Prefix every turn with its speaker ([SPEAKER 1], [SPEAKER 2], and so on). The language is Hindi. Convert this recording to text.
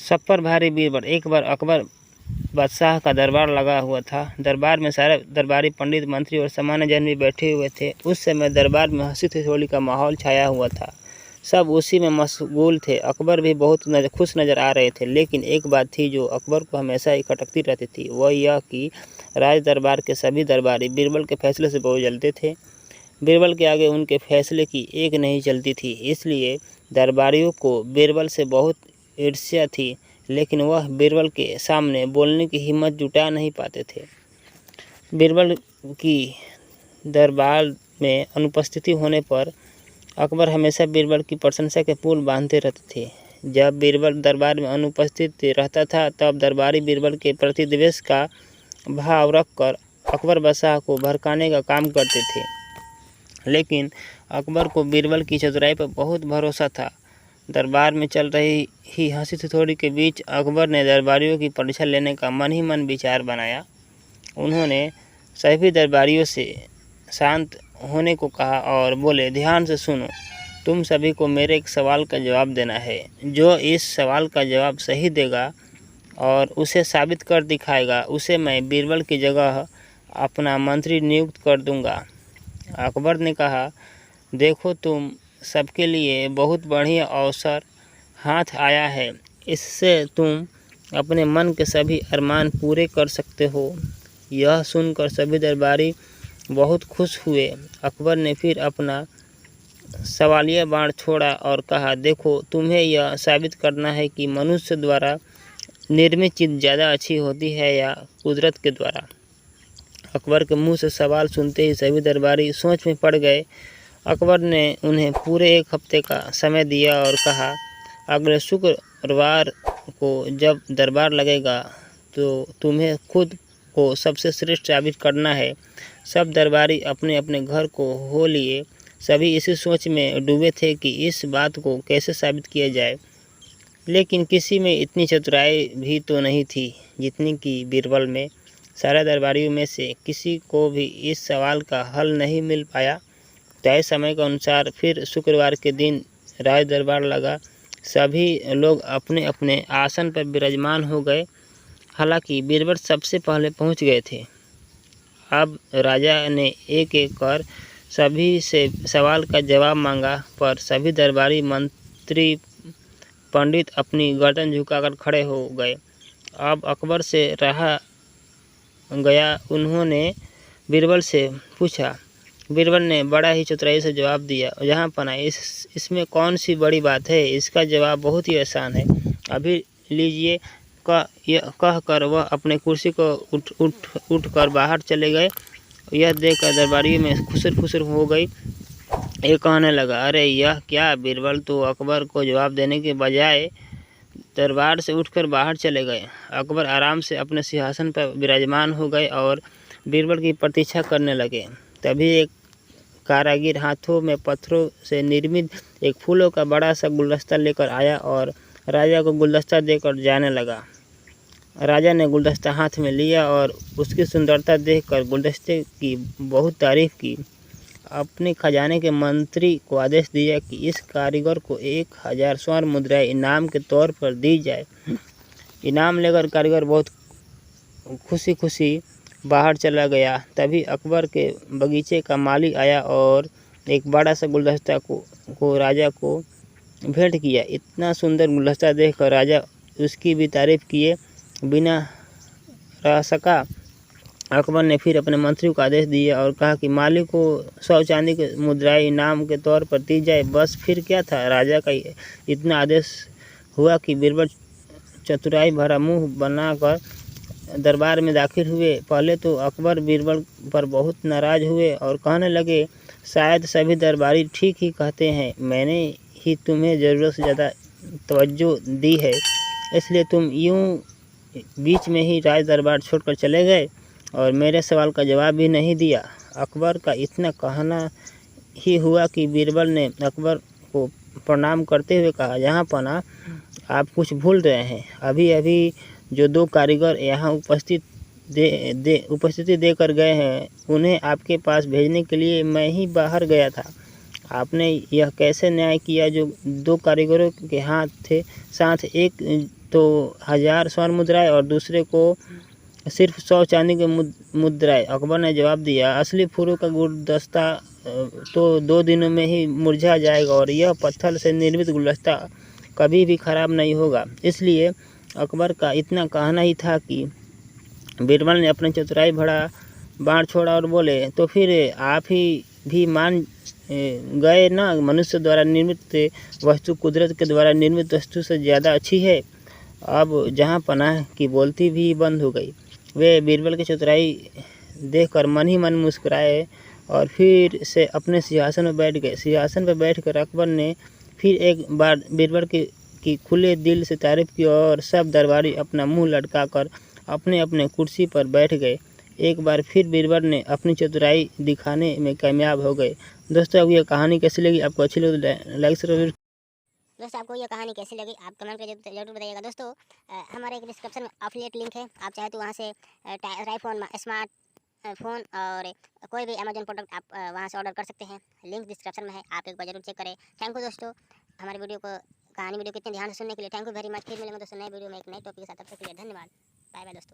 [SPEAKER 1] सब पर भारी बीरबल। एक बार अकबर बादशाह का दरबार लगा हुआ था। दरबार में सारे दरबारी पंडित, मंत्री और सामान्य जन भी बैठे हुए थे। उस समय दरबार में हंसी ठिठोली का माहौल छाया हुआ था। सब उसी में मशगूल थे। अकबर भी बहुत खुश नजर आ रहे थे। लेकिन एक बात थी जो अकबर को हमेशा ही खटकती रहती थी, वह यह कि राज दरबार के सभी दरबारी बीरबल के फैसले से बहुत जलते थे। बीरबल के आगे उनके फैसले की एक नहीं चलती थी। इसलिए दरबारियों को बीरबल से बहुत ईर्ष्या थी, लेकिन वह बीरबल के सामने बोलने की हिम्मत जुटा नहीं पाते थे। बीरबल की दरबार में अनुपस्थिति होने पर अकबर हमेशा बीरबल की प्रशंसा के पुल बांधते रहते थे। जब बीरबल दरबार में अनुपस्थित रहता था, तब दरबारी बीरबल के प्रति द्वेष का भाव रखकर अकबर बादशाह को भड़काने का काम करते थे। लेकिन अकबर को बीरबल की चतुराई पर बहुत भरोसा था। दरबार में चल रही ही हंसी ठिठोली के बीच अकबर ने दरबारियों की परीक्षा लेने का मन ही मन विचार बनाया। उन्होंने सभी दरबारियों से शांत होने को कहा और बोले, ध्यान से सुनो, तुम सभी को मेरे एक सवाल का जवाब देना है। जो इस सवाल का जवाब सही देगा और उसे साबित कर दिखाएगा, उसे मैं बीरबल की जगह अपना मंत्री नियुक्त कर दूंगा। अकबर ने कहा, देखो, तुम सबके लिए बहुत बढ़िया अवसर हाथ आया है। इससे तुम अपने मन के सभी अरमान पूरे कर सकते हो। यह सुनकर सभी दरबारी बहुत खुश हुए। अकबर ने फिर अपना सवालिया बाण छोड़ा और कहा, देखो, तुम्हें यह साबित करना है कि मनुष्य द्वारा निर्मित चीज़ ज़्यादा अच्छी होती है या कुदरत के द्वारा। अकबर के मुंह से सवाल सुनते ही सभी दरबारी सोच में पड़ गए। अकबर ने उन्हें पूरे 1 हफ्ते का समय दिया और कहा, अगले शुक्रवार को जब दरबार लगेगा तो तुम्हें खुद को सबसे श्रेष्ठ साबित करना है। सब दरबारी अपने अपने घर को हो लिए। सभी इसी सोच में डूबे थे कि इस बात को कैसे साबित किया जाए। लेकिन किसी में इतनी चतुराई भी तो नहीं थी जितनी कि बीरबल में। सारे दरबारियों में से किसी को भी इस सवाल का हल नहीं मिल पाया। तय समय के अनुसार फिर शुक्रवार के दिन राज दरबार लगा। सभी लोग अपने अपने आसन पर विराजमान हो गए। हालांकि बीरबल सबसे पहले पहुंच गए थे। अब राजा ने एक एक कर सभी से सवाल का जवाब मांगा, पर सभी दरबारी, मंत्री, पंडित अपनी गर्दन झुकाकर खड़े हो गए। अब अकबर से रहा गया। उन्होंने बीरबल से पूछा। बीरबल ने बड़ा ही चतुराई से जवाब दिया, जहाँ पना, इसमें कौन सी बड़ी बात है? इसका जवाब बहुत ही आसान है। अभी लीजिए, कहकर वह अपने कुर्सी को उठ कर बाहर चले गए। यह देखकर दरबारियों में खुसर हो गई। ये कहने लगा, अरे यह क्या? बीरबल तो अकबर को जवाब देने के बजाय दरबार से उठकर बाहर चले गए। अकबर आराम से अपने सिंहासन पर विराजमान हो गए और बीरबल की प्रतीक्षा करने लगे। तभी एक कारीगर हाथों में पत्थरों से निर्मित एक फूलों का बड़ा सा गुलदस्ता लेकर आया और राजा को गुलदस्ता देकर जाने लगा। राजा ने गुलदस्ता हाथ में लिया और उसकी सुंदरता देखकर गुलदस्ते की बहुत तारीफ की। अपने खजाने के मंत्री को आदेश दिया कि इस कारीगर को 1000 स्वर्ण मुद्राएं इनाम के तौर पर दी जाए। इनाम लेकर कारीगर बहुत खुशी बाहर चला गया। तभी अकबर के बगीचे का माली आया और एक बड़ा सा गुलदस्ता को राजा को भेंट किया। इतना सुंदर गुलदस्ता देखकर राजा उसकी भी तारीफ किए बिना रह सका। अकबर ने फिर अपने मंत्री को आदेश दिया और कहा कि माली को 100 चांदी की मुद्राएं इनाम के तौर पर दी जाए। बस फिर क्या था, राजा का इतना आदेश हुआ कि बीरबल चतुराई भरा मुंह बनाकर दरबार में दाखिल हुए। पहले तो अकबर बीरबल पर बहुत नाराज हुए और कहने लगे, शायद सभी दरबारी ठीक ही कहते हैं। मैंने ही तुम्हें ज़रूरत से ज़्यादा तवज्जो दी है, इसलिए तुम यूं बीच में ही राज दरबार छोड़कर चले गए और मेरे सवाल का जवाब भी नहीं दिया। अकबर का इतना कहना ही हुआ कि बीरबल ने अकबर को प्रणाम करते हुए कहा, यहाँ पना, आप कुछ भूल रहे हैं। अभी अभी जो 2 कारीगर यहाँ उपस्थिति देकर गए हैं, उन्हें आपके पास भेजने के लिए मैं ही बाहर गया था। आपने यह कैसे न्याय किया जो 2 कारीगरों के हाथ थे, साथ एक तो 1000 स्वर्ण मुद्राएं और दूसरे को सिर्फ 100 चांदी के मुद्राएं। अकबर ने जवाब दिया, असली फूलों का गुलदस्ता तो 2 दिनों में ही मुरझा जाएगा और यह पत्थर से निर्मित गुलदस्ता कभी भी खराब नहीं होगा। इसलिए अकबर का इतना कहना ही था कि बीरबल ने अपनी चतुराई भरा बाण छोड़ा और बोले, तो फिर आप ही भी मान गए ना, मनुष्य द्वारा निर्मित वस्तु कुदरत के द्वारा निर्मित वस्तु से ज़्यादा अच्छी है। अब जहाँ पनाह की बोलती भी बंद हो गई। वे बीरबल की चतुराई देखकर मन ही मन मुस्कुराए और फिर से अपने सिंहासन पर बैठ गए। सिंहासन पर बैठकर अकबर ने फिर एक बार बीरबल की खुले दिल से तारीफ की और सब दरबारी अपना मुंह लटकाकर अपने अपने कुर्सी पर बैठ गए। एक बार फिर बीरबल ने अपनी चतुराई दिखाने में कामयाब हो गए। दोस्तों, अब यह कहानी कैसी लगी? आपको अच्छी लगी तो लाइक शेयर।
[SPEAKER 2] दोस्तों, आपको ये कहानी कैसी लगी आप कमेंट कर जरूर बताइएगा। दोस्तों, हमारे एक डिस्क्रिप्शन में अफिलिएट लिंक है, आप चाहे तो वहाँ से आईफोन स्मार्ट फ़ोन और कोई भी अमेजन प्रोडक्ट आप वहाँ से ऑर्डर कर सकते हैं। लिंक डिस्क्रिप्शन में है, आप एक बार जरूर चेक करें। थैंक यू दोस्तों, हमारी कहानी वीडियो को इतने ध्यान से सुनने के लिए थैंक यू वेरी मच। फिर मिलेंगे दोस्तों नए वीडियो में एक नए टॉपिक के साथ। तब तक के लिए धन्यवाद। बाय बाय दोस्तों।